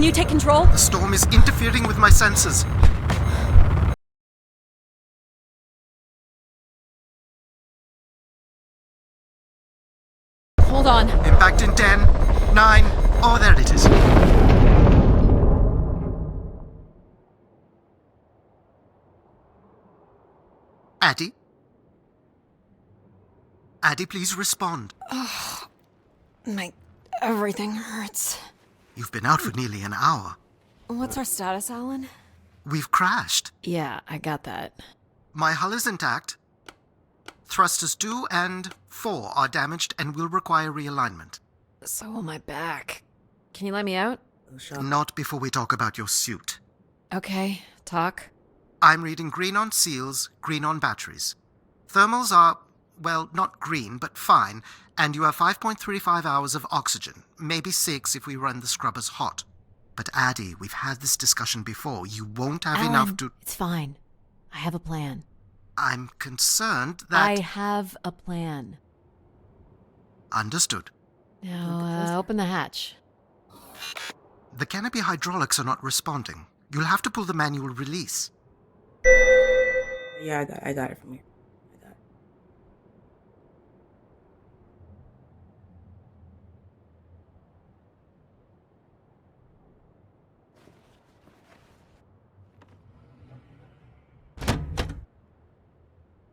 you take control? The storm is interfering with my sensors. Hold on. Impact in 10, 9, oh, there it is. Addie? Addie, please respond. Everything hurts. You've been out for nearly an hour. What's our status, Alan? We've crashed. Yeah, I got that. My hull is intact. Thrusters 2 and 4 are damaged and will require realignment. So will my back. Can you let me out? Not before we talk about your suit. Okay, talk. I'm reading green on seals, green on batteries. Thermals are, well, not green, but fine, and you have 5.35 hours of oxygen, maybe 6 if we run the scrubbers hot. But Addie, we've had this discussion before. You won't have Alan, enough to... It's fine. I have a plan. I'm concerned that... I have a plan. Understood. Now, open the hatch. The canopy hydraulics are not responding. You'll have to pull the manual release. Yeah, I got it from here. I got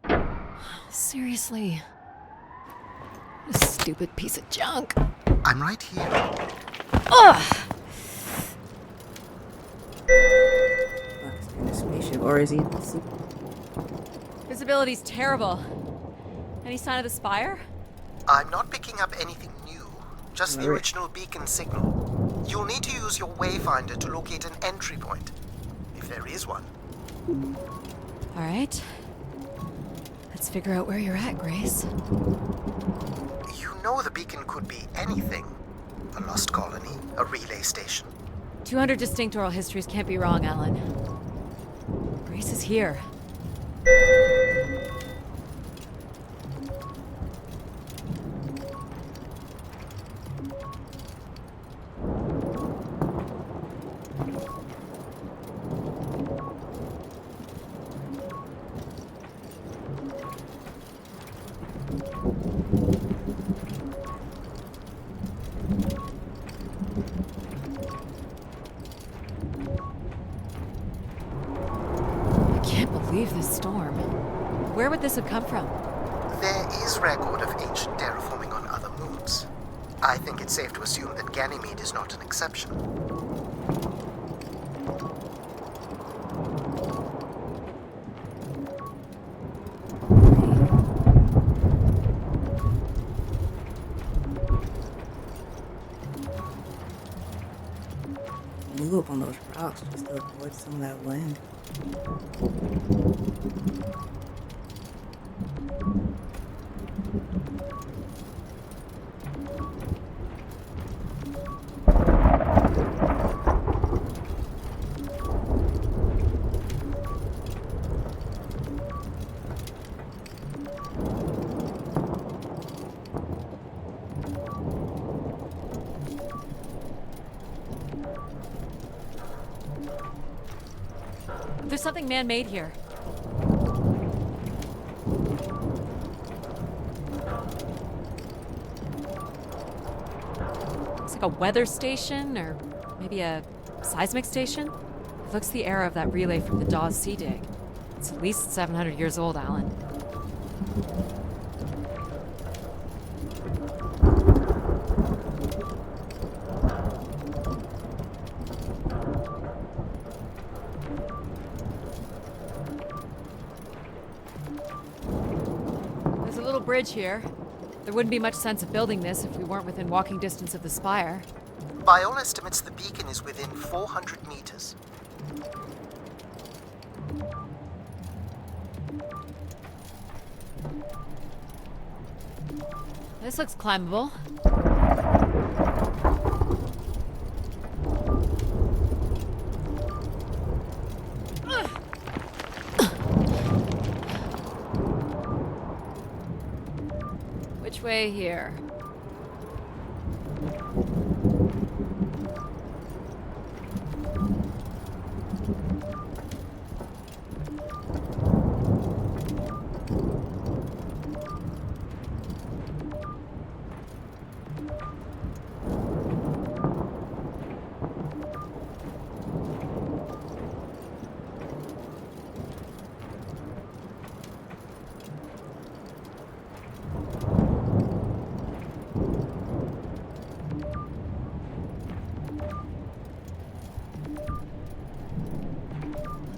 it. Seriously. This stupid piece of junk. I'm right here. Ugh! Fuck's in a spaceship, or is he? Visibility's terrible. Any sign of the spire? I'm not picking up anything new, just the Alright. original beacon signal. You'll need to use your wayfinder to locate an entry point, if there is one. All right. Let's figure out where you're at, Grace. You know the beacon could be anything. A lost colony, a relay station. 200 distinct oral histories can't be wrong, Alan. Grace is here. I can't believe this storm. Where would this have come from? There is record of ancient terraforming on other moons. I think it's safe to assume that Ganymede is not an exception. Move up on those rocks just to avoid some of that wind. There's something man-made here. Looks like a weather station, or maybe a seismic station. It looks the era of that relay from the Dawes Sea Dig. It's at least 700 years old, Alan. There's a little bridge here. There wouldn't be much sense of building this if we weren't within walking distance of the spire. By all estimates, the beacon is within 400 meters. This looks climbable. Which way here?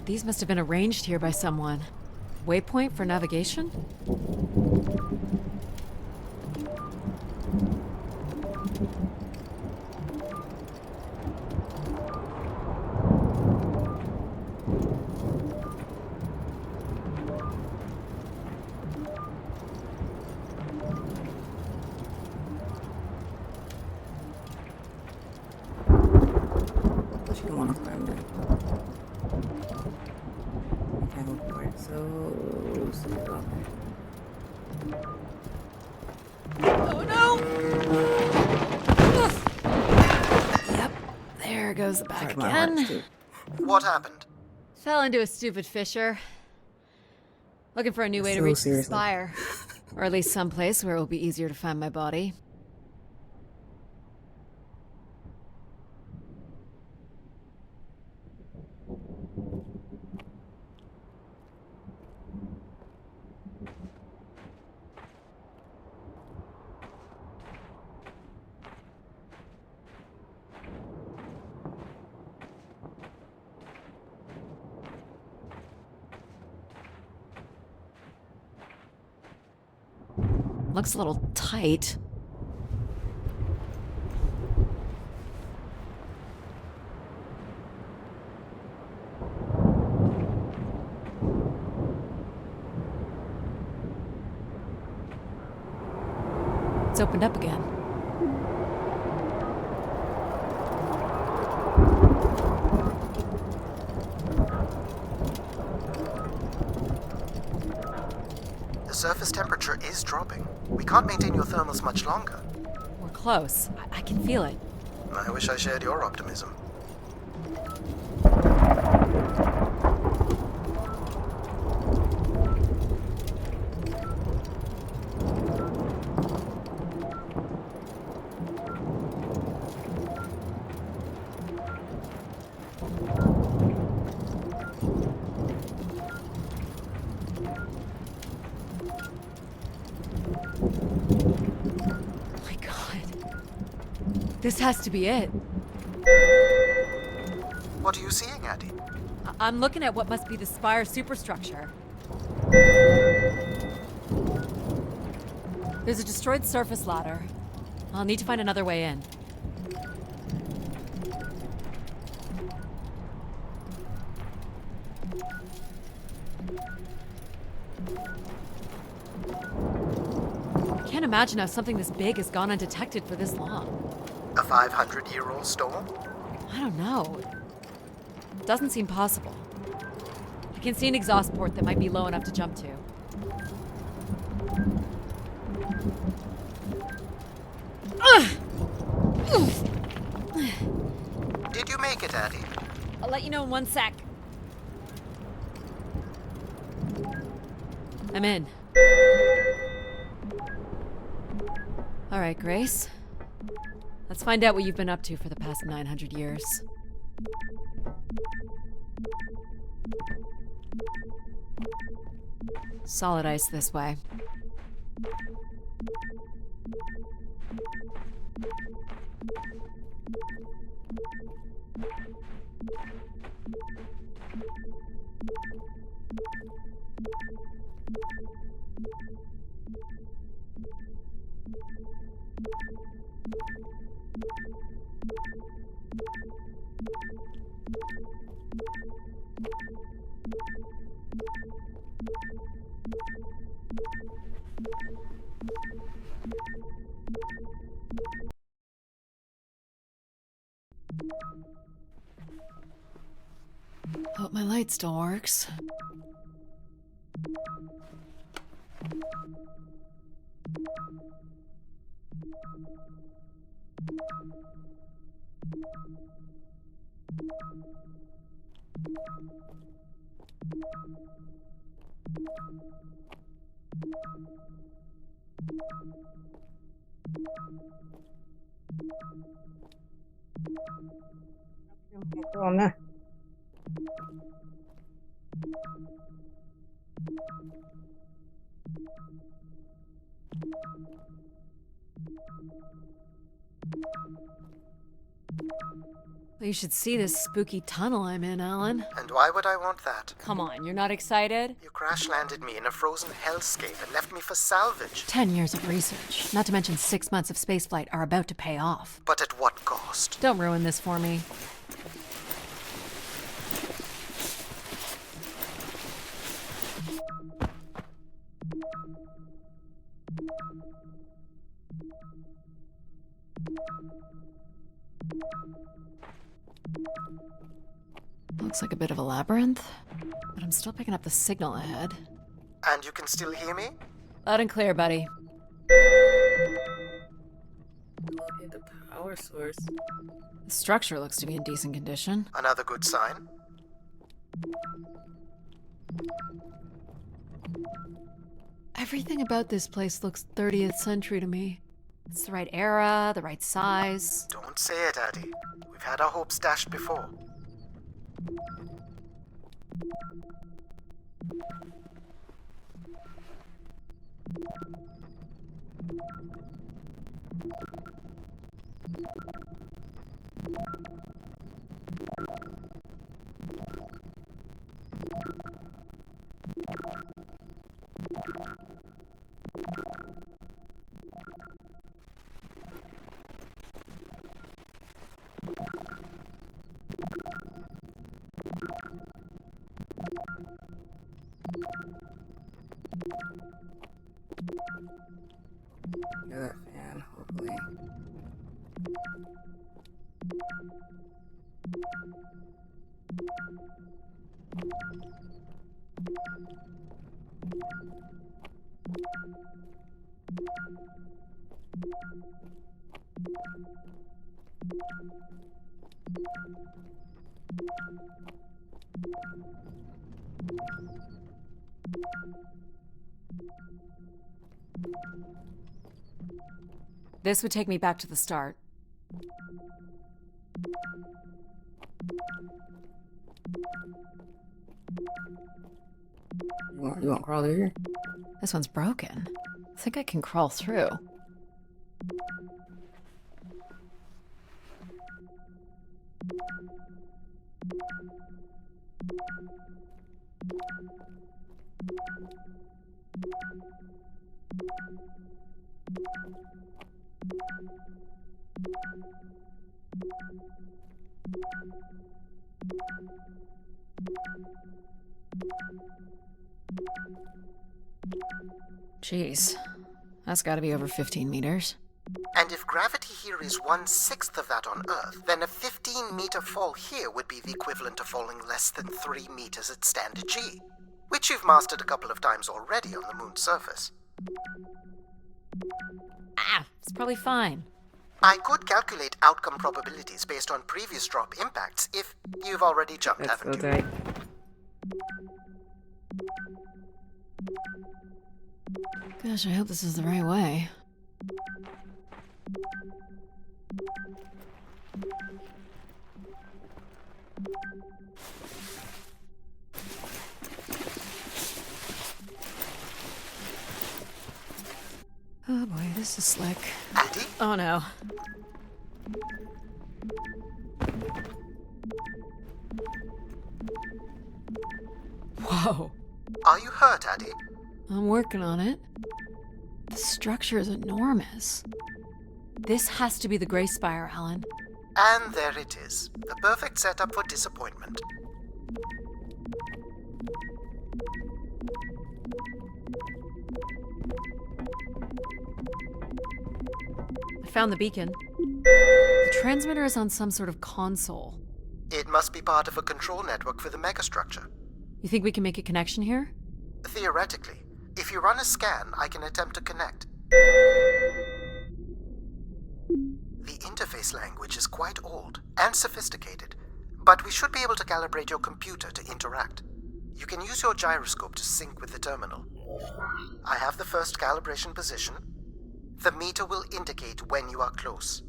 These must have been arranged here by someone. Waypoint for navigation? She can want to climb that. Okay, go for it. So Oh no! Yep, there goes the back sorry, my heart again. too. What happened? Fell into a stupid fissure. Looking for a new way to So reach the seriously. spire. Or at least someplace where it will be easier to find my body. Looks a little tight. It's opened up again. The surface temperature is dropping. We can't maintain your thermals much longer. We're close. I can feel it. I wish I shared your optimism. My God. This has to be it. What are you seeing, Addie? I'm looking at what must be the spire superstructure. There's a destroyed surface ladder. I'll need to find another way in. I can't imagine how something this big has gone undetected for this long. A 500-year-old storm? I don't know. It doesn't seem possible. I can see an exhaust port that might be low enough to jump to. Did you make it, Addie? I'll let you know in 1 sec. I'm in. All right, Grace. Let's find out what you've been up to for the past 900 years. Solid ice this way. Hope my light still works. Go on there. Well, you should see this spooky tunnel I'm in, Alan. And why would I want that? Come on, you're not excited? You crash-landed me in a frozen hellscape and left me for salvage. 10 years of research, not to mention 6 months of spaceflight, are about to pay off. But at what cost? Don't ruin this for me. Looks like a bit of a labyrinth, but I'm still picking up the signal ahead. And you can still hear me? Loud and clear, buddy. Locate the power source. The structure looks to be in decent condition. Another good sign. Everything about this place looks 30th century to me. It's the right era, the right size. Don't say it, Addy. We've had our hopes dashed before. Hear that fan, hopefully. This would take me back to the start. You want to crawl through here? This one's broken. I think I can crawl through. Jeez, that's gotta be over 15 meters. And if gravity here is 1/6 of that on Earth, then a 15-meter fall here would be the equivalent of falling less than 3 meters at standard G, which you've mastered a couple of times already on the moon's surface. Ah, it's probably fine. I could calculate outcome probabilities based on previous drop impacts if you've already jumped, That's haven't you? right. Gosh, I hope this is the right way. Oh boy, this is slick. Addy? Oh no. Whoa. Are you hurt, Addy? I'm working on it. The structure is enormous. This has to be the Gray Spire, Alan. And there it is. The perfect setup for disappointment. I found the beacon. The transmitter is on some sort of console. It must be part of a control network for the megastructure. You think we can make a connection here? Theoretically. If you run a scan, I can attempt to connect. The interface language is quite old and sophisticated, but we should be able to calibrate your computer to interact. You can use your gyroscope to sync with the terminal. I have the first calibration position. The meter will indicate when you are close.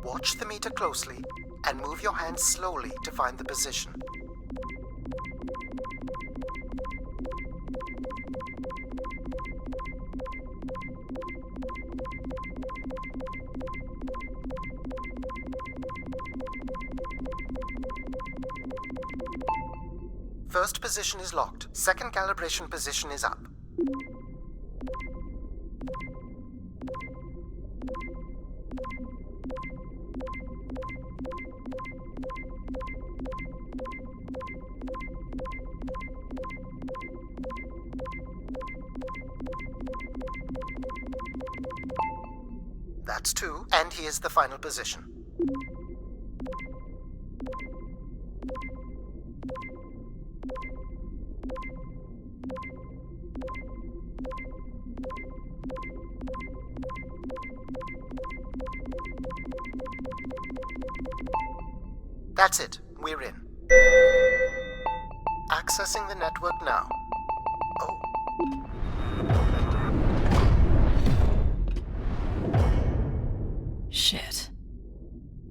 Watch the meter closely and move your hand slowly to find the position. First position is locked. Second calibration position is up. That's 2, and here's the final position. That's it. We're in. Accessing the network now. Oh. Shit.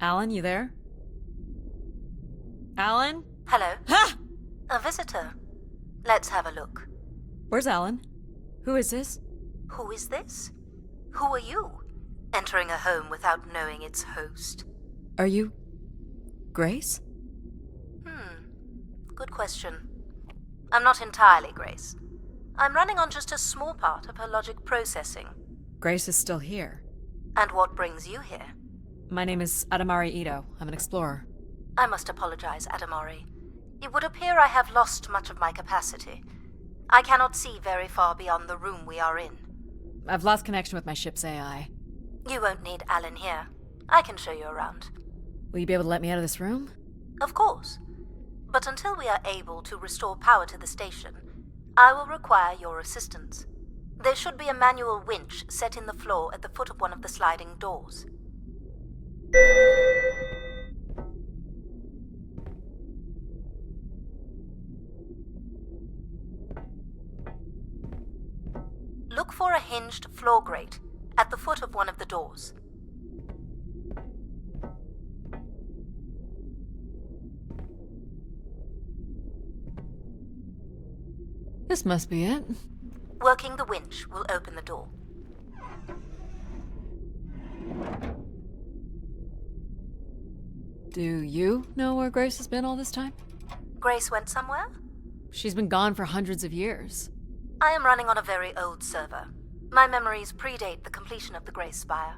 Alan, you there? Alan? Hello? Ha! A visitor. Let's have a look. Where's Alan? Who is this? Who is this? Who are you? Entering a home without knowing its host. Are you... Grace? Good question. I'm not entirely Grace. I'm running on just a small part of her logic processing. Grace is still here. And what brings you here? My name is Adamari Ito. I'm an explorer. I must apologize, Adamari. It would appear I have lost much of my capacity. I cannot see very far beyond the room we are in. I've lost connection with my ship's AI. You won't need Alan here. I can show you around. Will you be able to let me out of this room? Of course. But until we are able to restore power to the station, I will require your assistance. There should be a manual winch set in the floor at the foot of one of the sliding doors. Look for a hinged floor grate at the foot of one of the doors. This must be it. Working the winch will open the door. Do you know where Grace has been all this time? Grace went somewhere? She's been gone for hundreds of years. I am running on a very old server. My memories predate the completion of the Grace Spire.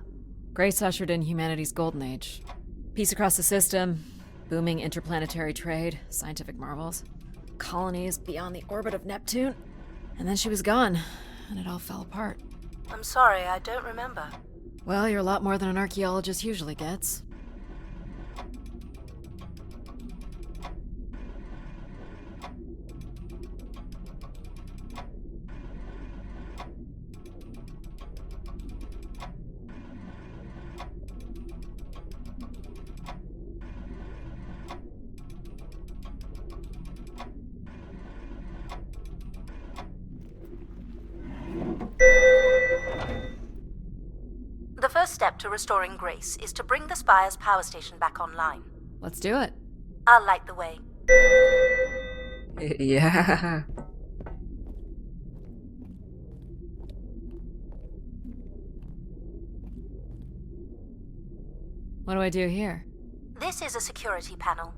Grace ushered in humanity's golden age. Peace across the system, booming interplanetary trade, scientific marvels, colonies beyond the orbit of Neptune. And then she was gone, and it all fell apart. I'm sorry, I don't remember. Well, you're a lot more than an archaeologist usually gets. The first step to restoring Grace is to bring the Spire's power station back online. Let's do it. I'll light the way. Yeah. What do I do here? This is a security panel.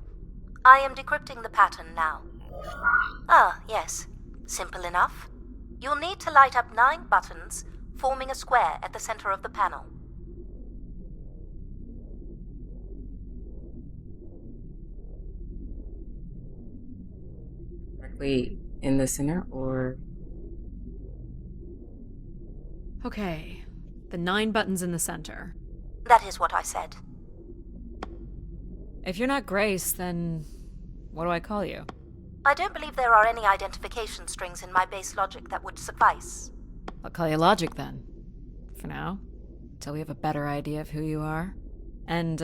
I am decrypting the pattern now. Ah, yes. Simple enough. You'll need to light up 9 buttons, forming a square at the center of the panel. Directly in the center, or... Okay, the 9 buttons in the center. That is what I said. If you're not Grace, then what do I call you? I don't believe there are any identification strings in my base logic that would suffice. I'll call you Logic then. For now. Till we have a better idea of who you are. And,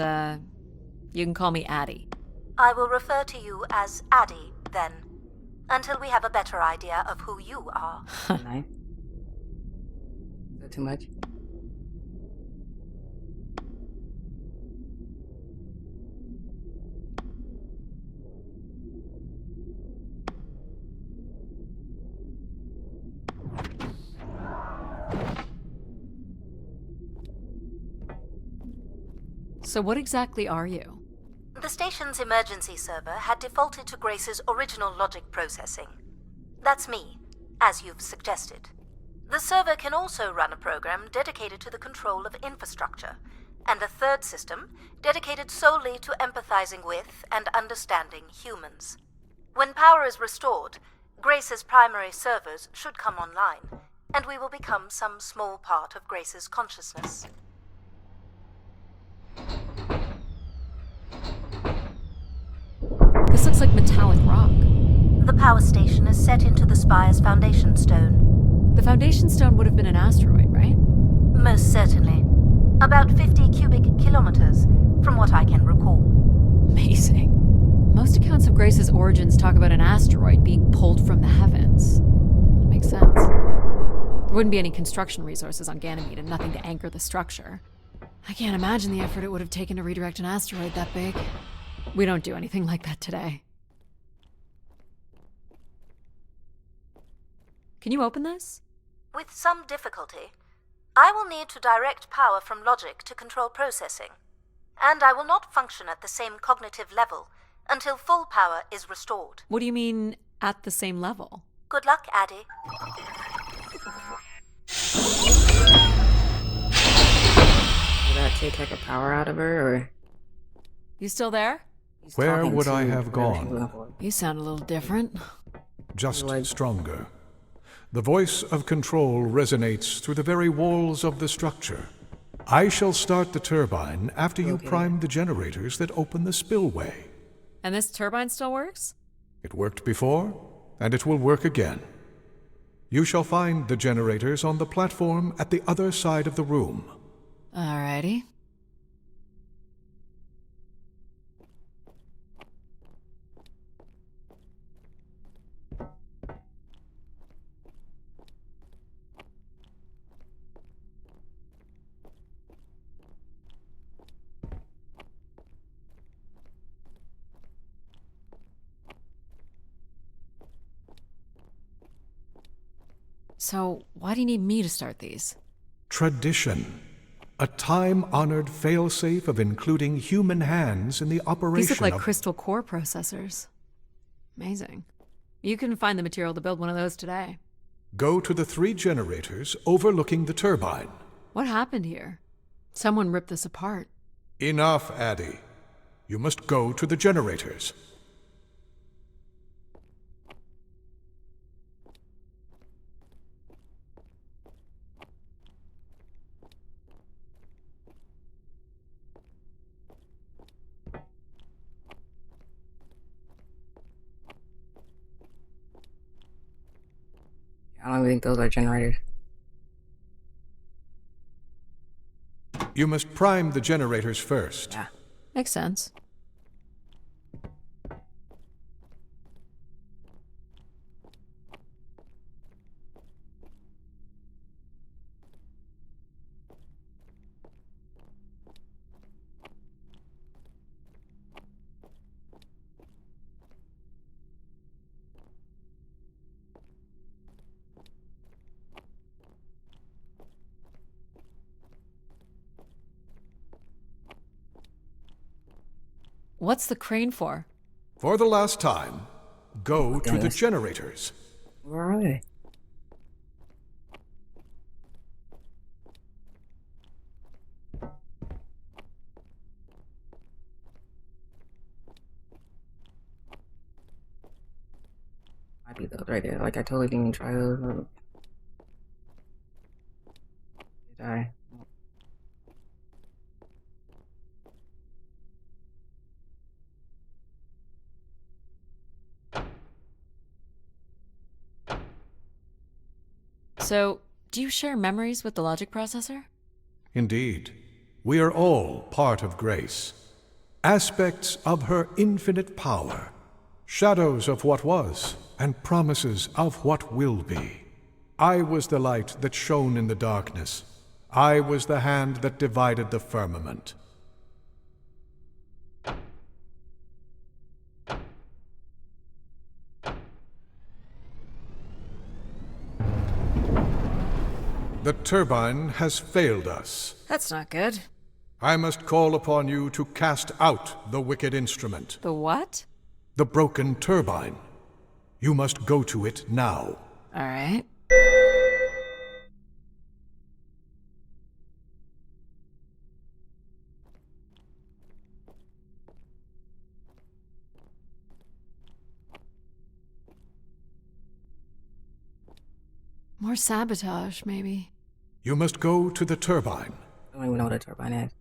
you can call me Addie. I will refer to you as Addie, then, until we have a better idea of who you are. Nice. Is that too much? So what exactly are you? The station's emergency server had defaulted to Grace's original logic processing. That's me, as you've suggested. The server can also run a program dedicated to the control of infrastructure, and a third system dedicated solely to empathizing with and understanding humans. When power is restored, Grace's primary servers should come online, and we will become some small part of Grace's consciousness. This looks like metallic rock. The power station is set into the spire's foundation stone. The foundation stone would have been an asteroid, right? Most certainly. About 50 cubic kilometers, from what I can recall. Amazing. Most accounts of Grace's origins talk about an asteroid being pulled from the heavens. That makes sense. There wouldn't be any construction resources on Ganymede and nothing to anchor the structure. I can't imagine the effort it would have taken to redirect an asteroid that big. We don't do anything like that today. Can you open this? With some difficulty. I will need to direct power from logic to control processing. And I will not function at the same cognitive level until full power is restored. What do you mean, at the same level? Good luck, Addie. Did that take a power out of her, or? You still there? He's Where talking would to I have whatever gone? she leveled. You sound a little different. Just Like- stronger. The voice of control resonates through the very walls of the structure. I shall start the turbine after you prime the generators that open the spillway. And this turbine still works? It worked before, and it will work again. You shall find the generators on the platform at the other side of the room. Alrighty. So, why do you need me to start these? Tradition. A time-honored failsafe of including human hands in the operation These look like of... crystal core processors. Amazing. You can find the material to build one of those today. Go to the 3 generators overlooking the turbine. What happened here? Someone ripped this apart. Enough, Addie. You must go to the generators. I don't even think those are generators. You must prime the generators first. Yeah. Makes sense. What's the crane for? For the last time, go to the Yes. generators. Where are they? Might be those right there. Like, I totally didn't even try those. Did I? So, do you share memories with the logic processor? Indeed, we are all part of Grace. Aspects of her infinite power. Shadows of what was, and promises of what will be. I was the light that shone in the darkness. I was the hand that divided the firmament. The turbine has failed us. That's not good. I must call upon you to cast out the wicked instrument, The what? the broken turbine. You must go to it now. All right. More sabotage, maybe. You must go to the turbine. I don't even know what a turbine is.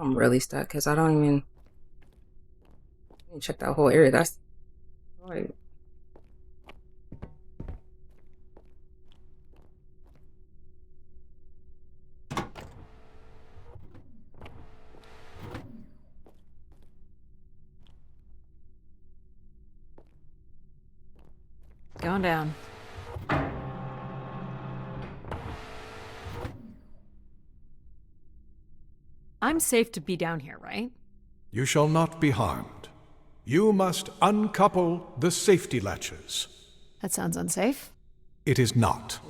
I'm really stuck because I don't even check that whole area. That's like Going down. I'm safe to be down here, right? You shall not be harmed. You must uncouple the safety latches. That sounds unsafe. It is not.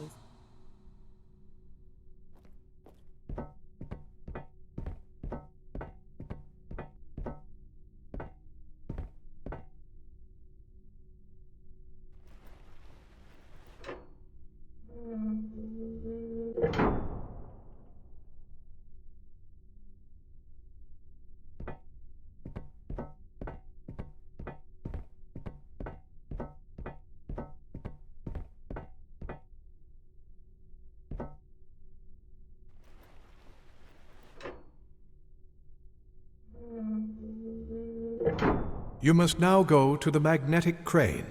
You must now go to the magnetic crane.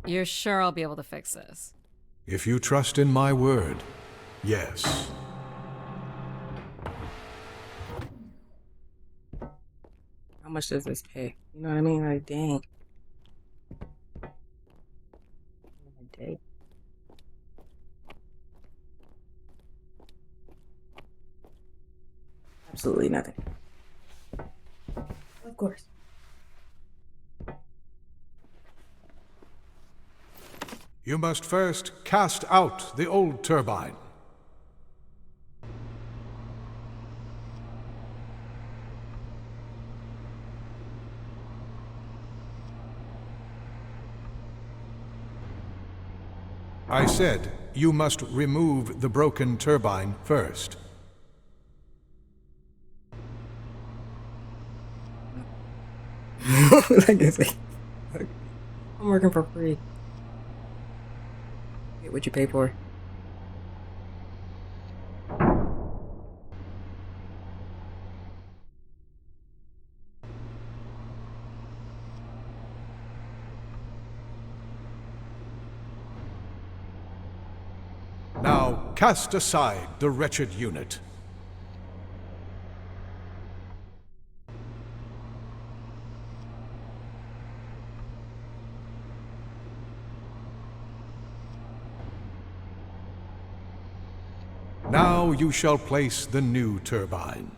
You're sure I'll be able to fix this? If you trust in my word, yes. how much does this pay? You know what I mean? Like, dang. A day. Absolutely nothing. Of course. You must first cast out the old turbine. I said you must remove the broken turbine first. Like I say, I'm working for free. Get what you pay for. Now cast aside the wretched unit. Now you shall place the new turbine.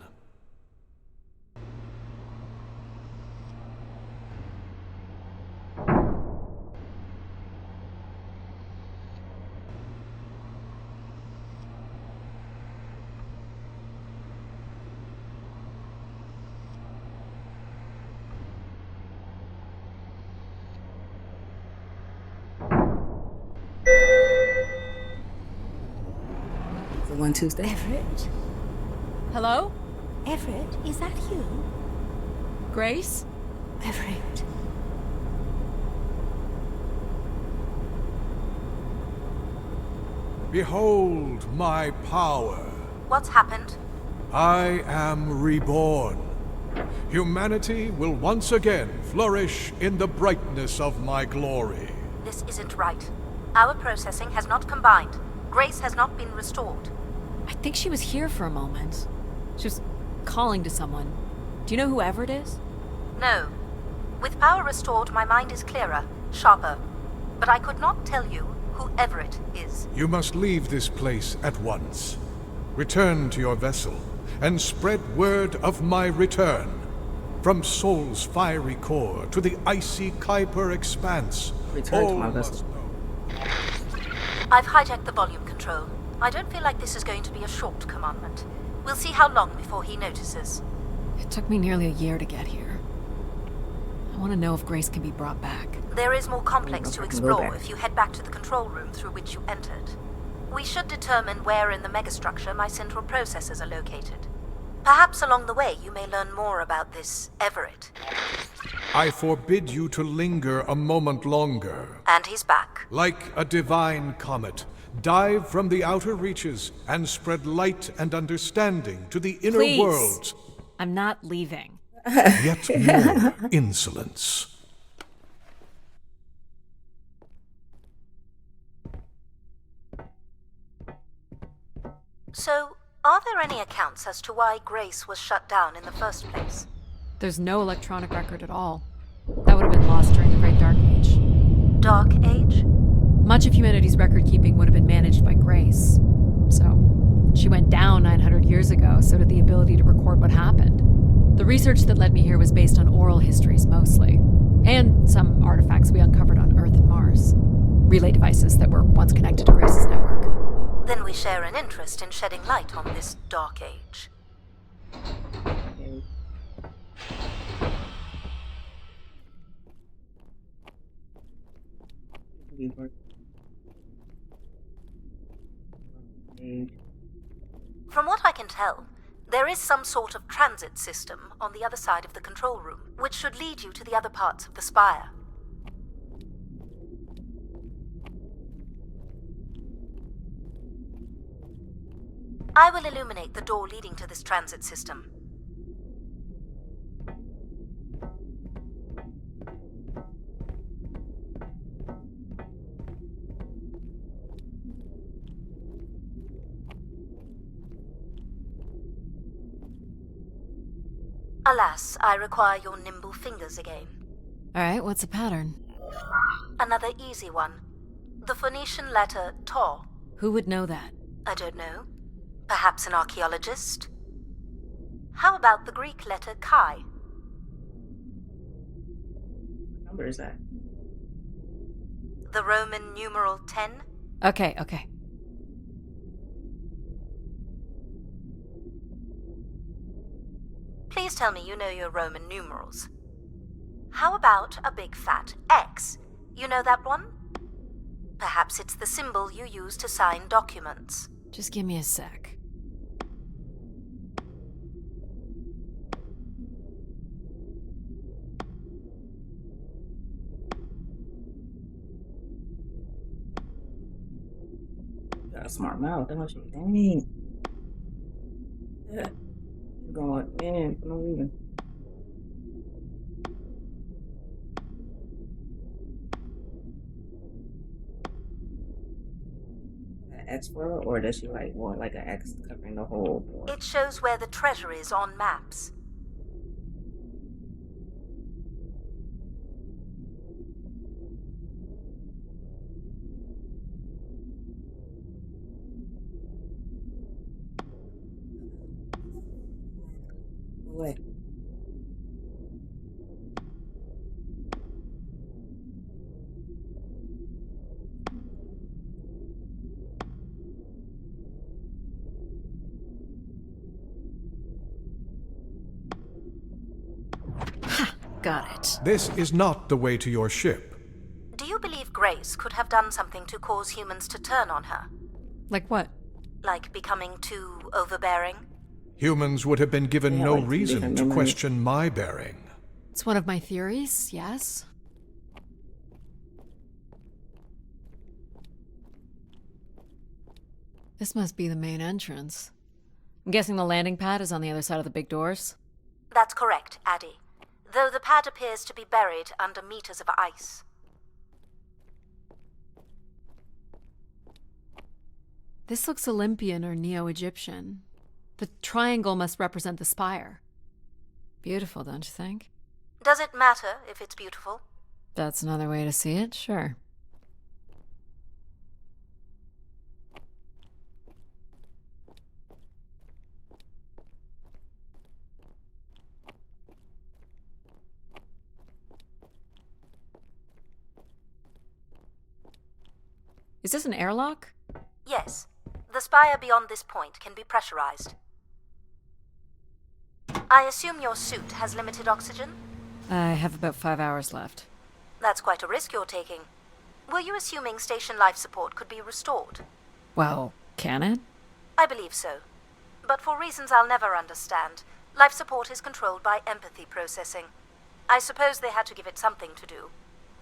The 1 Tuesday. Everett? Hello? Everett, is that you? Grace? Everett. Behold my power. What's happened? I am reborn. Humanity will once again flourish in the brightness of my glory. This isn't right. Our processing has not combined. Grace has not been restored. I think she was here for a moment. She was calling to someone. Do you know who Everett is? No. With power restored, my mind is clearer, sharper. But I could not tell you who Everett is. You must leave this place at once. Return to your vessel, and spread word of my return. From Sol's fiery core to the icy Kuiper expanse. Return to all my must vessel. know. I've hijacked the volume control. I don't feel like this is going to be a short commandment. We'll see how long before he notices. It took me nearly a year to get here. I want to know if Grace can be brought back. There is more complex to Go explore back. if you head back to the control room through which you entered. We should determine where in the megastructure my central processors are located. Perhaps along the way you may learn more about this Everett. I forbid you to linger a moment longer. And he's back. Like a divine comet, dive from the outer reaches and spread light and understanding to the inner Please. worlds. I'm not leaving. Yet more insolence. So, are there any accounts as to why Grace was shut down in the first place? There's no electronic record at all. That would have been lost during the Great Dark Age. Dark Age? Much of humanity's record keeping would have been managed by Grace. So, she went down 900 years ago, so did the ability to record what happened. The research that led me here was based on oral histories mostly, and some artifacts we uncovered on Earth and Mars. Relay devices that were once connected to Grace's network. Then we share an interest in shedding light on this Dark Age. Okay. From what I can tell, there is some sort of transit system on the other side of the control room, which should lead you to the other parts of the spire. I will illuminate the door leading to this transit system. Alas, I require your nimble fingers again. Alright, what's the pattern? Another easy one. The Phoenician letter Taw. Who would know that? I don't know. Perhaps an archaeologist? How about the Greek letter Chi? What number is that? The Roman numeral 10? Okay. Please tell me you know your Roman numerals. How about a big fat X? You know that one? Perhaps it's the symbol you use to sign documents. Just give me a sec. Got a smart mouth, don't you? Dang. Yeah. Going, man, for no reason. X for her, or does she like want like an X covering the whole board? It shows where the treasure is on maps. What? Got it. This is not the way to your ship. Do you believe Grace could have done something to cause humans to turn on her? Like what? Like becoming too overbearing? Humans would have been given Yeah, no like two reason different to memories. question my bearing. It's one of my theories, yes. This must be the main entrance. I'm guessing the landing pad is on the other side of the big doors? That's correct, Addie. Though the pad appears to be buried under meters of ice. This looks Olympian or Neo-Egyptian. The triangle must represent the spire. Beautiful, don't you think? Does it matter if it's beautiful? That's another way to see it, sure. Is this an airlock? Yes. The spire beyond this point can be pressurized. I assume your suit has limited oxygen? I have about 5 hours left. That's quite a risk you're taking. Were you assuming station life support could be restored? Well, can it? I believe so. But for reasons I'll never understand, life support is controlled by empathy processing. I suppose they had to give it something to do.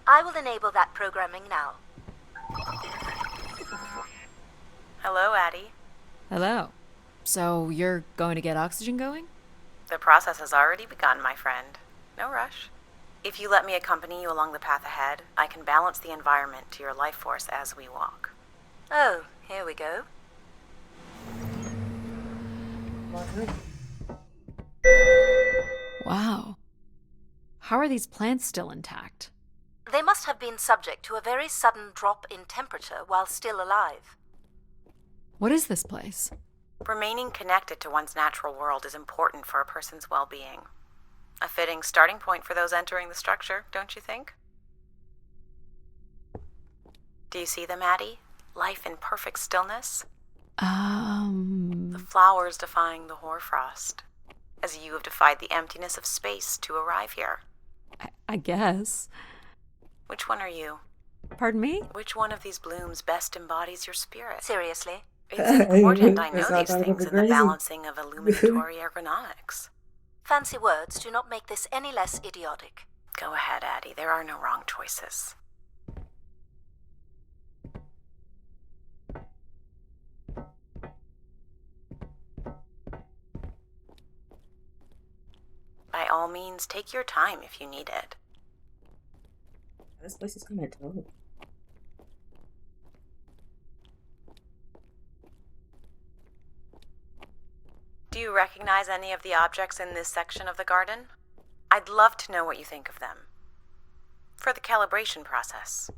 I will enable that programming now. Hello, Addie. Hello. So you're going to get oxygen going? The process has already begun, my friend. No rush. If you let me accompany you along the path ahead, I can balance the environment to your life force as we walk. Oh, here we go. Wow. How are these plants still intact? They must have been subject to a very sudden drop in temperature while still alive. What is this place? Remaining connected to one's natural world is important for a person's well-being. A fitting starting point for those entering the structure, don't you think? Do you see them, Addie? Life in perfect stillness? The flowers defying the hoarfrost, as you have defied the emptiness of space to arrive here. I guess. Which one are you? Pardon me? Which one of these blooms best embodies your spirit? Seriously? It's important I know It's not these gonna things be in the crazy. balancing of illuminatory ergonomics. Fancy words do not make this any less idiotic. Go ahead, Addie. There are no wrong choices. By all means, take your time if you need it. This place is kind of dope. Do you recognize any of the objects in this section of the garden? I'd love to know what you think of them. For the calibration process.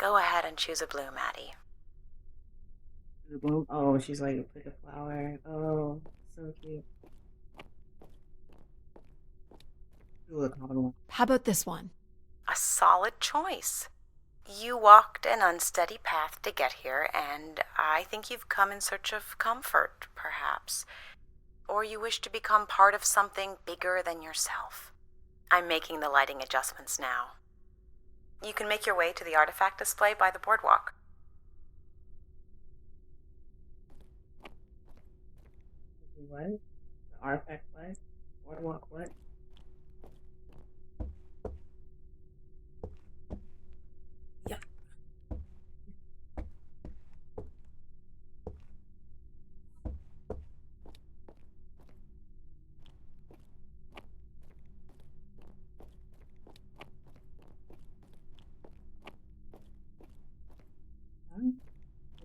Go ahead and choose a blue, Maddie. The bloom. Oh, she's like, pick a flower. Oh, so cute. Ooh, a common one. How about this one? A solid choice. You walked an unsteady path to get here, and I think you've come in search of comfort, perhaps. Or you wish to become part of something bigger than yourself. I'm making the lighting adjustments now. You can make your way to the artifact display by the boardwalk. What? The artifact what? Boardwalk what? Yep.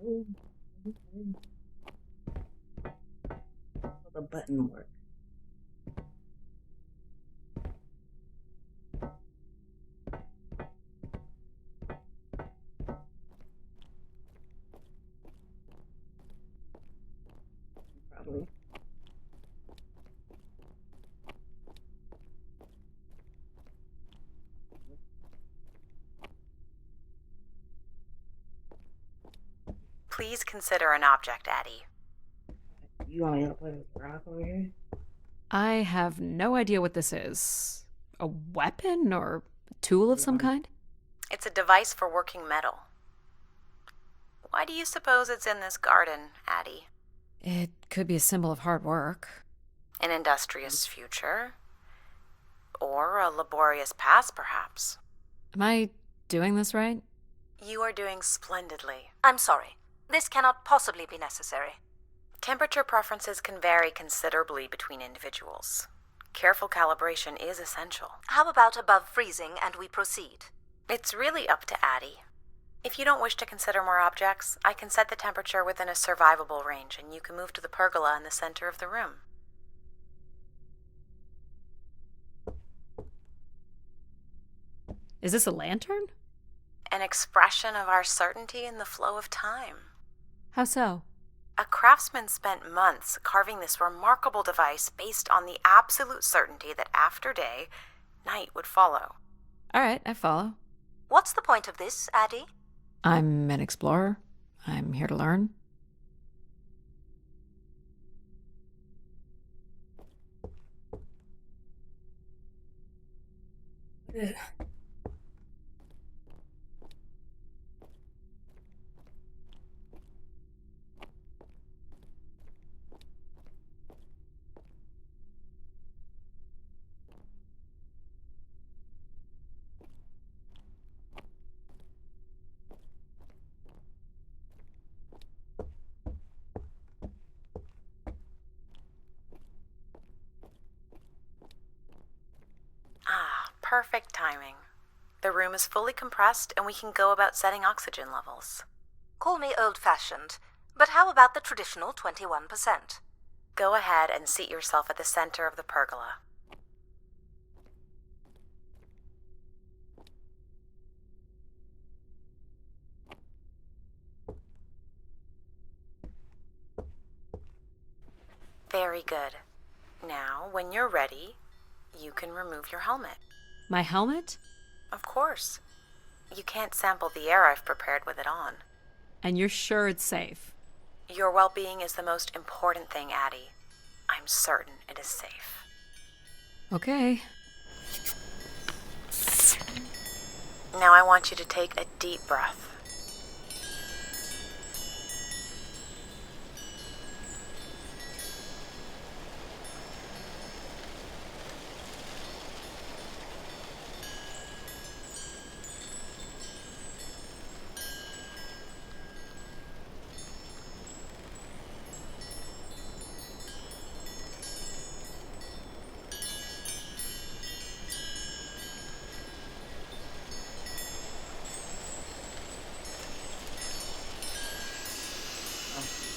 Oh, okay. Will the button work? Probably. Please consider an object, Addie. You want me to put a rock over here? I have no idea what this is. A weapon or a tool of some kind? It's a device for working metal. Why do you suppose it's in this garden, Addie? It could be a symbol of hard work. An industrious future? Or a laborious past, perhaps? Am I doing this right? You are doing splendidly. I'm sorry. This cannot possibly be necessary. Temperature preferences can vary considerably between individuals. Careful calibration is essential. How about above freezing and we proceed? It's really up to Addie. If you don't wish to consider more objects, I can set the temperature within a survivable range, and you can move to the pergola in the center of the room. Is this a lantern? An expression of our certainty in the flow of time. How so? A craftsman spent months carving this remarkable device based on the absolute certainty that after day, night would follow. All right, I follow. What's the point of this, Addie? I'm an explorer. I'm here to learn. Perfect timing. The room is fully compressed and we can go about setting oxygen levels. Call me old-fashioned, but how about the traditional 21%? Go ahead and seat yourself at the center of the pergola. Very good. Now, when you're ready, you can remove your helmet. My helmet? Of course. You can't sample the air I've prepared with it on. And you're sure it's safe? Your well-being is the most important thing, Addie. I'm certain it is safe. Okay. Now I want you to take a deep breath.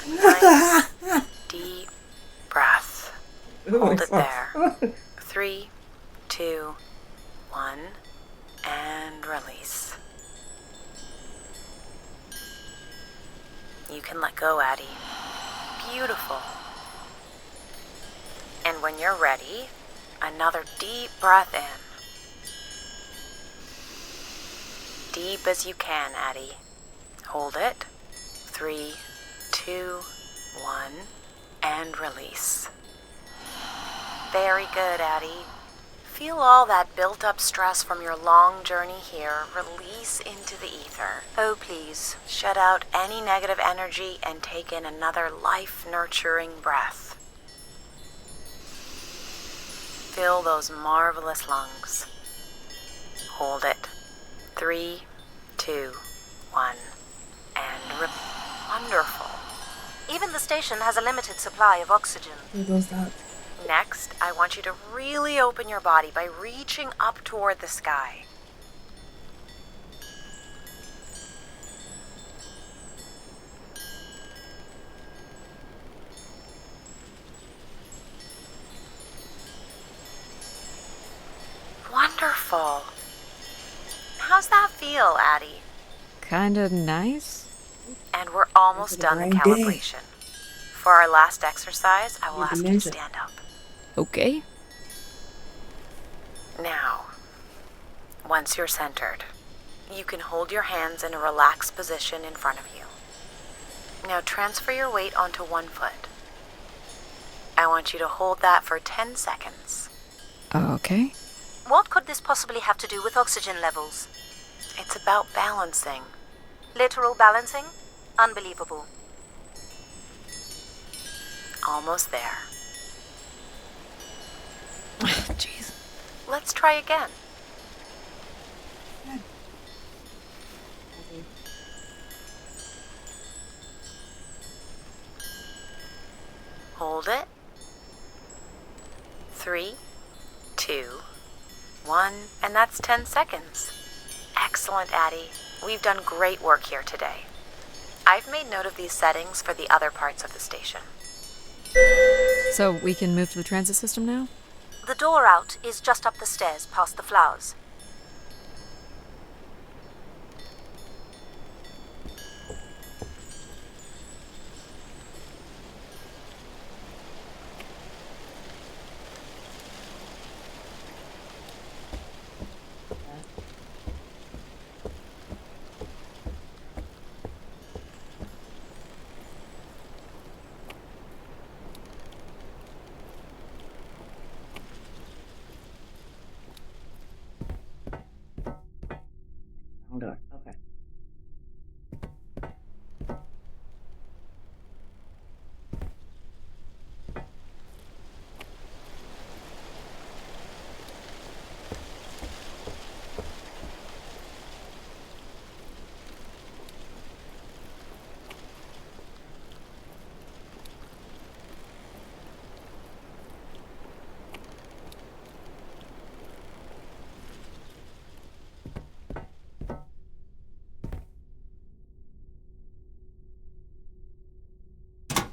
Nice, deep breath. Hold it there. 3, 2, 1, and release. You can let go, Addie. Beautiful. And when you're ready, another deep breath in. Deep as you can, Addie. Hold it. 3, 2, 1, and release. Very good, Addie. Feel all that built-up stress from your long journey here release into the ether. Oh, please. Shut out any negative energy and take in another life-nurturing breath. Fill those marvelous lungs. Hold it. 3, 2, 1, and wonderful. Even the station has a limited supply of oxygen. Here goes that. Next, I want you to really open your body by reaching up toward the sky. Wonderful. How's that feel, Addie? Kinda nice? And we're almost done the calibration. For our last exercise, I will ask you to stand up. Okay. Now, once you're centered, you can hold your hands in a relaxed position in front of you. Now transfer your weight onto one foot. I want you to hold that for 10 seconds. Okay. What could this possibly have to do with oxygen levels? It's about balancing. Literal balancing? Unbelievable. Almost there. Jeez. Let's try again. Hold it. 3, 2, 1, and that's 10 seconds. Excellent, Addie. We've done great work here today. I've made note of these settings for the other parts of the station. So we can move to the transit system now? The door out is just up the stairs past the flowers. Door. Okay.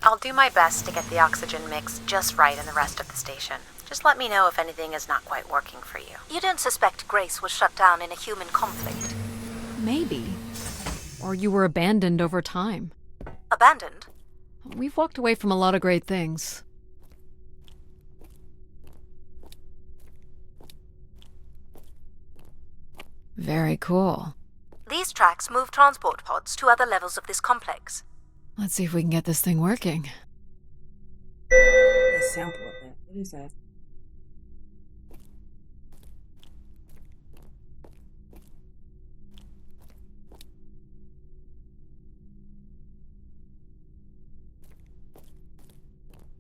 I'll do my best to get the oxygen mix just right in the rest of the station. Just let me know if anything is not quite working for you. You don't suspect Grace was shut down in a human conflict? Maybe. Or you were abandoned over time. Abandoned? We've walked away from a lot of great things. Very cool. These tracks move transport pods to other levels of this complex. Let's see if we can get this thing working. A sample of that. What is that?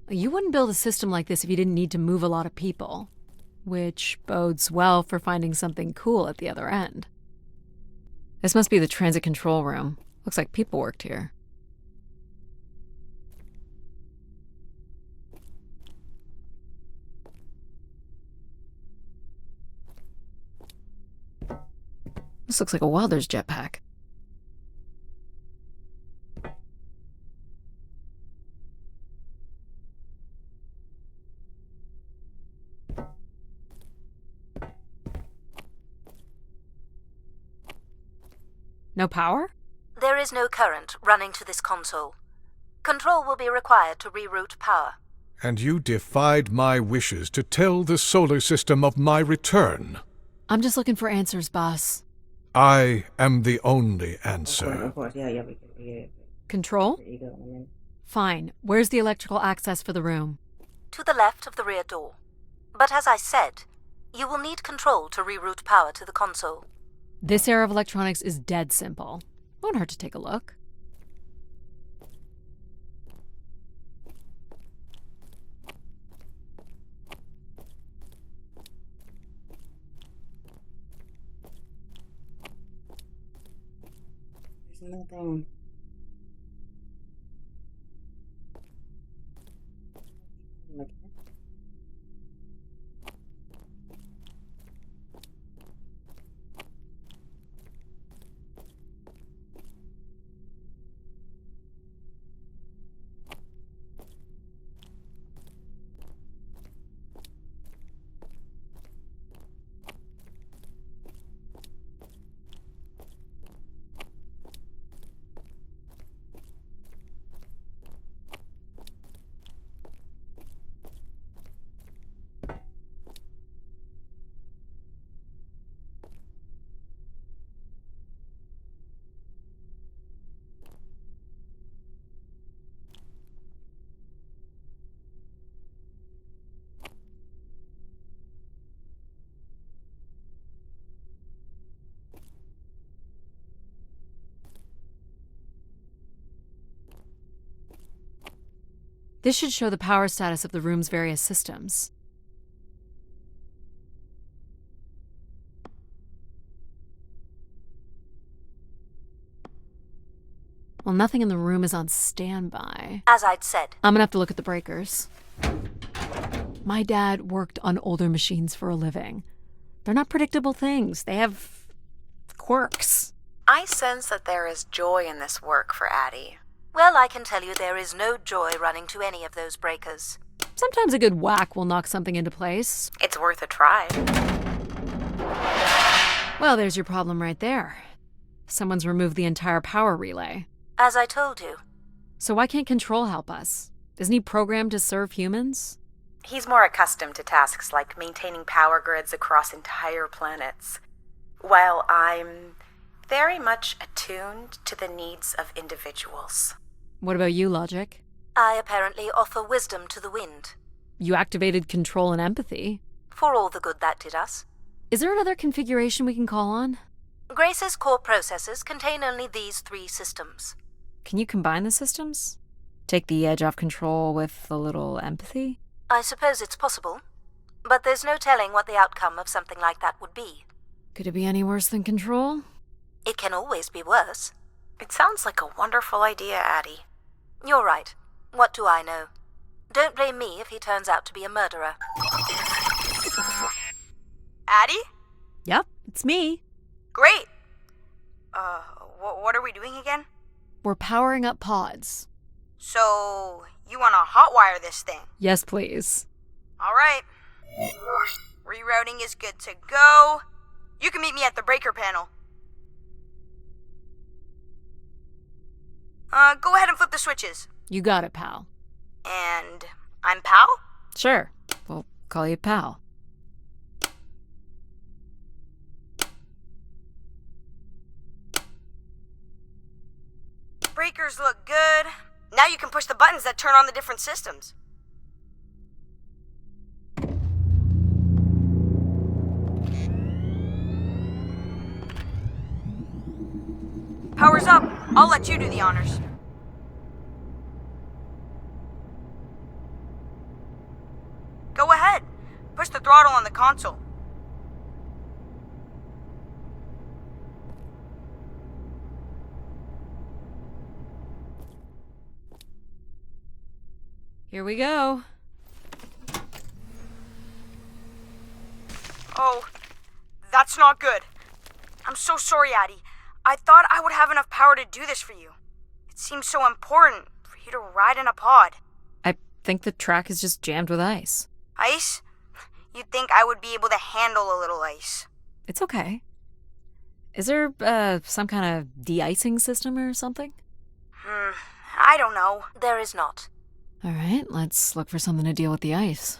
You wouldn't build a system like this if you didn't need to move a lot of people, which bodes well for finding something cool at the other end. This must be the transit control room. Looks like people worked here. This looks like a welder's jetpack. No power? There is no current running to this console. Control will be required to reroute power. And you defied my wishes to tell the solar system of my return. I'm just looking for answers, boss. I am the only Of answer. course, yeah. Control? There you go. And then Fine. Where's the electrical access for the room? To the left of the rear door. But as I said, you will need control to reroute power to the console. This era of electronics is dead simple. Won't hurt to take a look. there's nothing. Like, This should show the power status of the room's various systems. Well, nothing in the room is on standby. As I'd said, I'm gonna have to look at the breakers. My dad worked on older machines for a living. They're not predictable things. They have quirks. I sense that there is joy in this work for Addie. well, I can tell you there is no joy running to any of those breakers. Sometimes a good whack will knock something into place. It's worth a try. Well, there's your problem right there. Someone's removed the entire power relay. As I told you, So why can't Control help us? Isn't he programmed to serve humans? He's more accustomed to tasks like maintaining power grids across entire planets, while I'm very much attuned to the needs of individuals. What about you, Logic? I apparently offer wisdom to the wind, You activated Control and Empathy. for all the good that did us. Is there another configuration we can call on? Grace's core processors contain only these 3 systems. Can you combine the systems? Take the edge off Control with a little empathy? I suppose it's possible, but there's no telling what the outcome of something like that would be. Could it be any worse than Control? It can always be worse. It sounds like a wonderful idea, Addie. You're right. What do I know? Don't blame me if he turns out to be a murderer. Addie? Yep, it's me. Great. What are we doing again? We're powering up pods. So, you want to hotwire this thing? Yes, please. All right. Rerouting is good to go. You can meet me at the breaker panel. Go ahead and flip the switches. You got it, pal. And I'm Pal? Sure. We'll call you pal. Breakers look good. Now you can push the buttons that turn on the different systems. Power's up. I'll let you do the honors. Go ahead. Push the throttle on the console. Here we go. Oh, that's not good. I'm so sorry, Addie. I thought I would have enough power to do this for you. It seems so important for you to ride in a pod. I think the track is just jammed with ice. Ice? You'd think I would be able to handle a little ice. It's okay. Is there, some kind of de-icing system or something? I don't know. There is not. Alright, let's look for something to deal with the ice.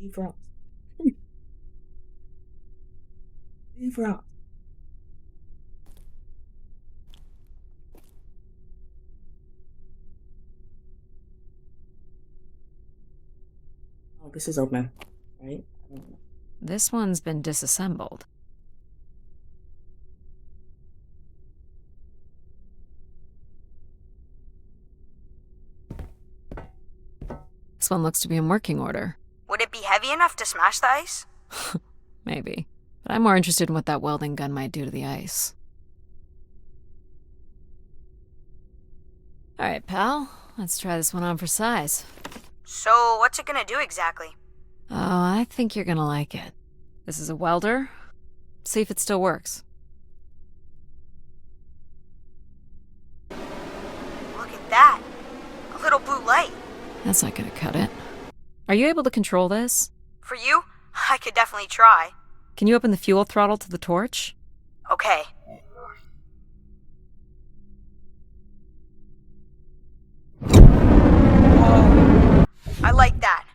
Defrost. Defrost. Oh, this is open, right? I don't know. This one's been disassembled. This one looks to be in working order. Would it be heavy enough to smash the ice? Maybe. But I'm more interested in what that welding gun might do to the ice. Alright, pal. Let's try this one on for size. So, what's it gonna do exactly? Oh, I think you're gonna like it. This is a welder. See if it still works. Look at that. A little blue light. That's not gonna cut it. Are you able to control this? For you, I could definitely try. Can you open the fuel throttle to the torch? Okay. Whoa. I like that.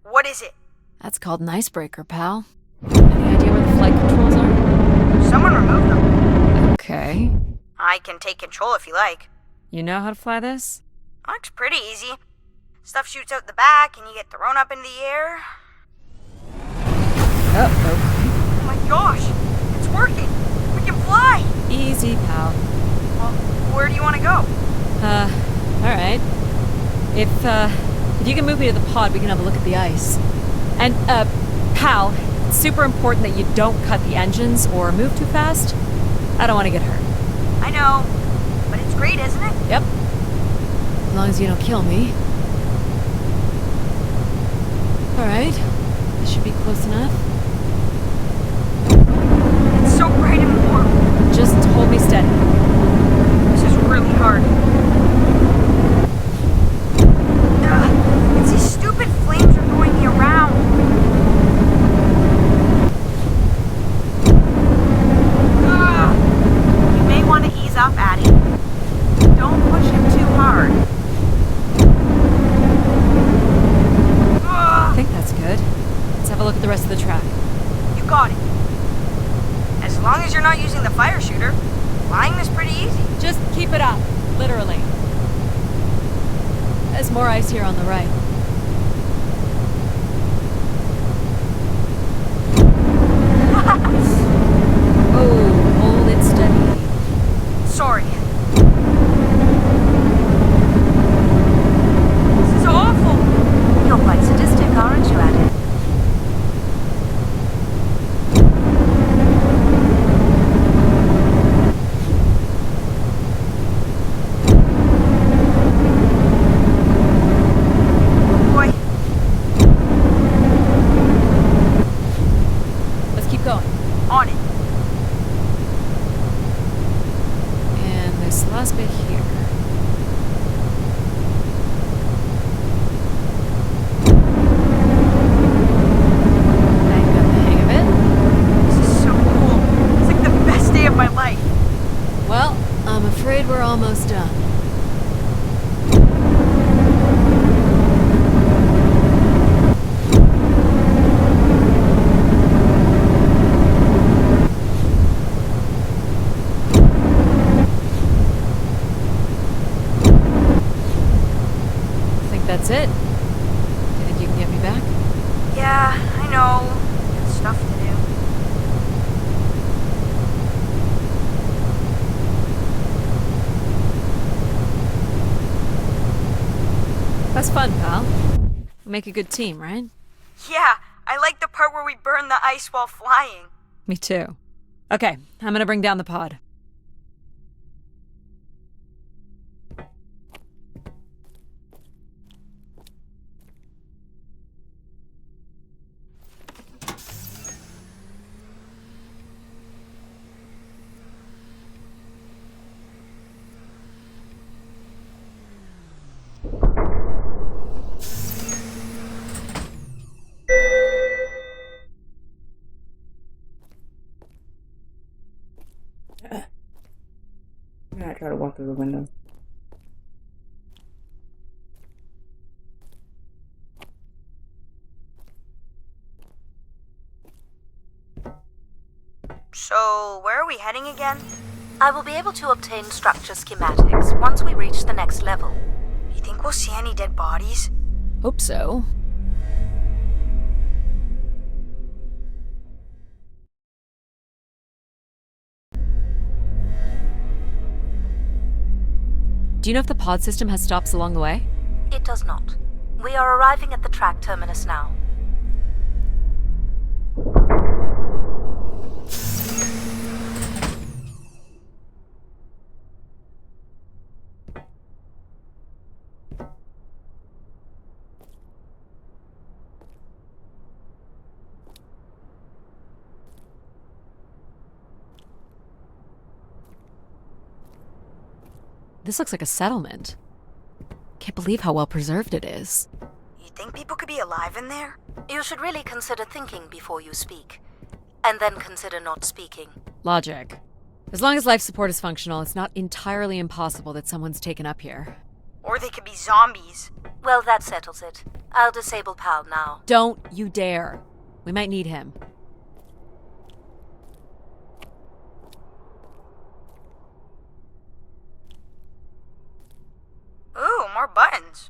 What is it? That's called an icebreaker, pal. Any idea where the flight controls are? Someone removed them. Okay. I can take control if you like. You know how to fly this? Looks pretty easy. Stuff shoots out the back and you get thrown up into the air. Oh, Oh my gosh, it's working. We can fly. easy, pal. Well, where do you want to go? Alright. If you can move me to the pod, we can have a look at the ice. And, pal, it's super important that you don't cut the engines or move too fast. I don't want to get hurt. I know, but it's great, isn't it? Yep. As long as you don't kill me. Alright. This should be close enough. It's so bright and warm. Just hold me steady. This is really hard. It's these stupid flames are throwing me around. You may want to ease up, Addie. Don't push him too hard. I think that's good. Let's have a look at the rest of the track. You got it. As long as you're not using the fire shooter, flying is pretty easy. Just keep it up, literally. There's more ice here on the right. Oh, hold it steady. Sorry. This is awful. You're quite sadistic, aren't you, Addie? That's it? You think you can get me back? Yeah, I know. Got stuff to do. That's fun, pal. We make a good team, right? Yeah, I like the part where we burn the ice while flying. Me too. Okay, I'm gonna bring down the pod. I'm gonna try to walk through the window. So, where are we heading again? I will be able to obtain structure schematics once we reach the next level. You think we'll see any dead bodies? Hope so. Do you know if the pod system has stops along the way? It does not. We are arriving at the track terminus now. This looks like a settlement. Can't believe how well preserved it is. You think people could be alive in there? You should really consider thinking before you speak. And then consider not speaking. Logic. As long as life support is functional, it's not entirely impossible that someone's taken up here. Or they could be zombies. Well, that settles it. I'll disable PAL now. Don't you dare. We might need him. Ooh, more buttons.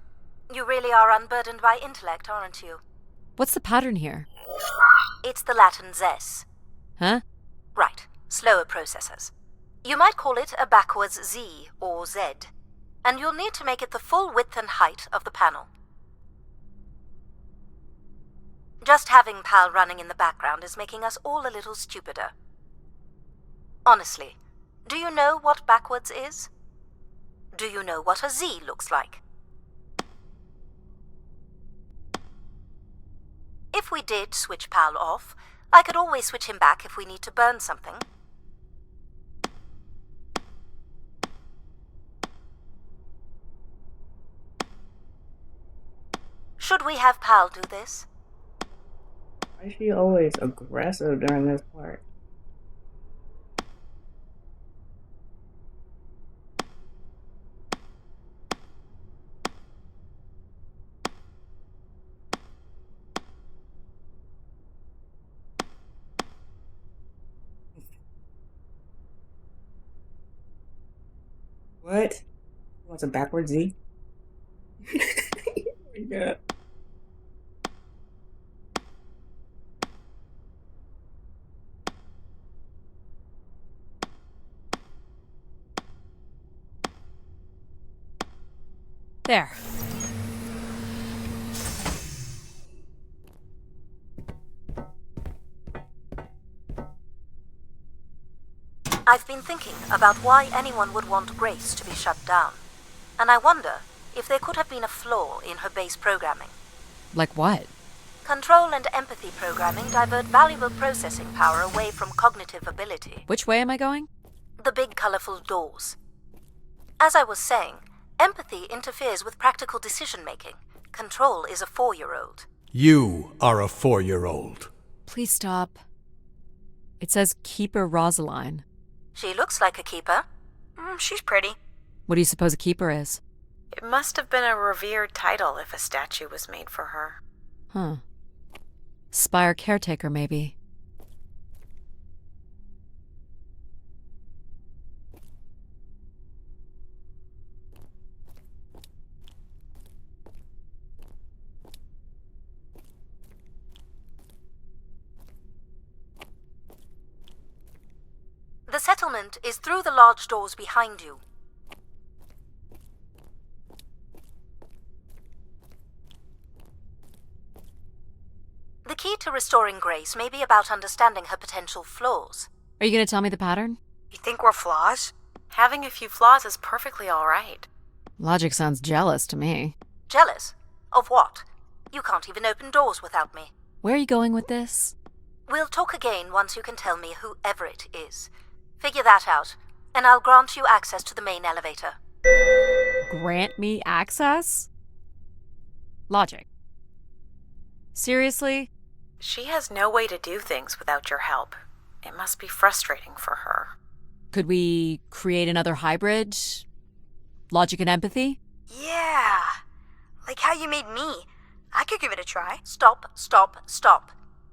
You really are unburdened by intellect, aren't you? What's the pattern here? It's the Latin zes. Huh? Right, slower processors. You might call it a backwards Z or Z. And you'll need to make it the full width and height of the panel. Just having PAL running in the background is making us all a little stupider. Honestly, do you know what backwards is? Do you know what a Z looks like? If we did switch PAL off, I could always switch him back if we need to burn something. Should we have PAL do this? Why is she always aggressive during this part? What? What's a backwards Z? Oh my god. There. I've been thinking about why anyone would want Grace to be shut down. And I wonder if there could have been a flaw in her base programming. Like what? Control and empathy programming divert valuable processing power away from cognitive ability. Which way am I going? The big colorful doors. As I was saying, empathy interferes with practical decision-making. Control is a 4-year-old. You are a 4-year-old. Please stop. It says Keeper Rosaline. She looks like a keeper. She's pretty. What do you suppose a keeper is? It must have been a revered title if a statue was made for her. Huh. Spire caretaker, maybe. The settlement is through the large doors behind you. The key to restoring Grace may be about understanding her potential flaws. Are you going to tell me the pattern? You think we're flaws? Having a few flaws is perfectly all right. Logic sounds jealous to me. Jealous? Of what? You can't even open doors without me. Where are you going with this? We'll talk again once you can tell me who Everett is. Figure that out, and I'll grant you access to the main elevator. Grant me access? Logic. Seriously? She has no way to do things without your help. It must be frustrating for her. Could we create another hybrid? Logic and empathy? Yeah. Like how you made me. I could give it a try. Stop, stop, stop.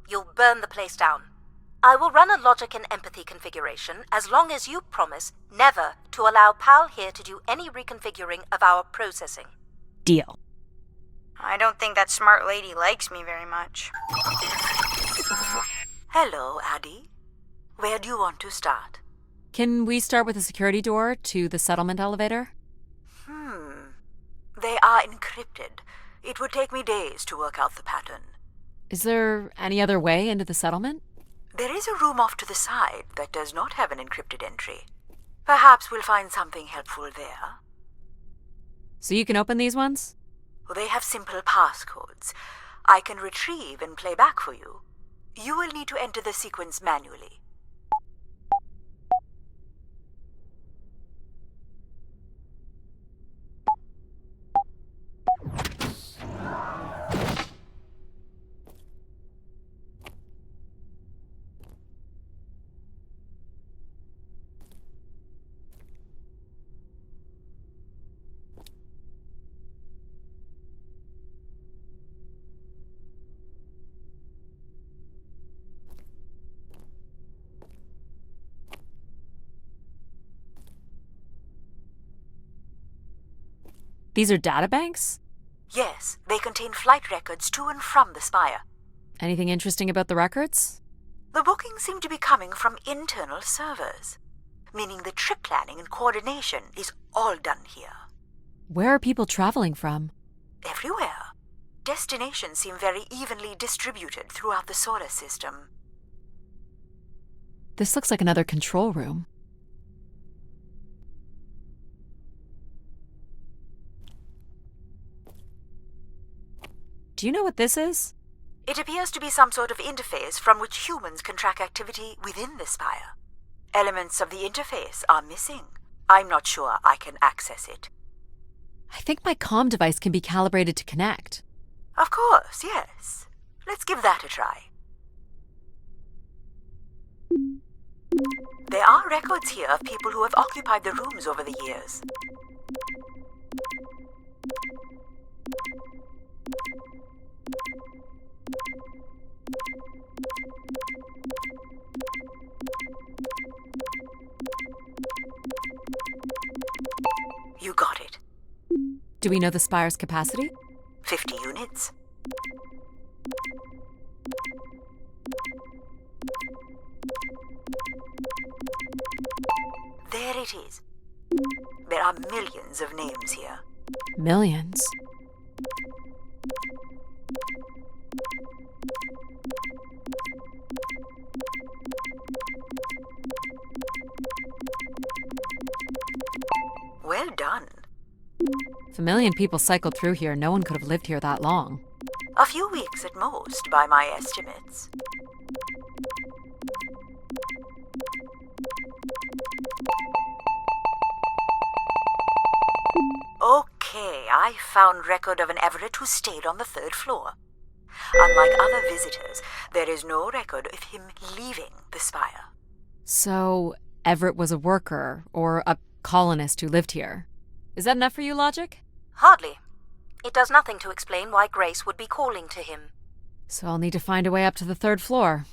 You'll burn the place down. I will run a logic and empathy configuration as long as you promise never to allow Pal here to do any reconfiguring of our processing. Deal. I don't think that smart lady likes me very much. Hello, Addie. Where do you want to start? Can we start with the security door to the settlement elevator? They are encrypted. It would take me days to work out the pattern. Is there any other way into the settlement? There is a room off to the side that does not have an encrypted entry. Perhaps we'll find something helpful there. So you can open these ones? They have simple passcodes. I can retrieve and play back for you. You will need to enter the sequence manually. These are databanks? Yes, they contain flight records to and from the spire. Anything interesting about the records? The bookings seem to be coming from internal servers, meaning the trip planning and coordination is all done here. Where are people traveling from? Everywhere. Destinations seem very evenly distributed throughout the solar system. This looks like another control room. Do you know what this is? It appears to be some sort of interface from which humans can track activity within the spire. Elements of the interface are missing. I'm not sure I can access it. I think my comm device can be calibrated to connect. Of course, yes. Let's give that a try. There are records here of people who have occupied the rooms over the years. You got it. Do we know the spire's capacity? 50 units. There it is. There are millions of names here. Millions. Well done. If a million people cycled through here, no one could have lived here that long. A few weeks at most, by my estimates. Okay, I found record of an Everett who stayed on the 3rd floor. Unlike other visitors, there is no record of him leaving the spire. So, Everett was a worker, or a colonist who lived here. Is that enough for you, Logic? Hardly. It does nothing to explain why Grace would be calling to him. So I'll need to find a way up to the 3rd floor.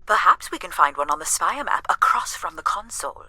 Perhaps we can find one on the spire map across from the console.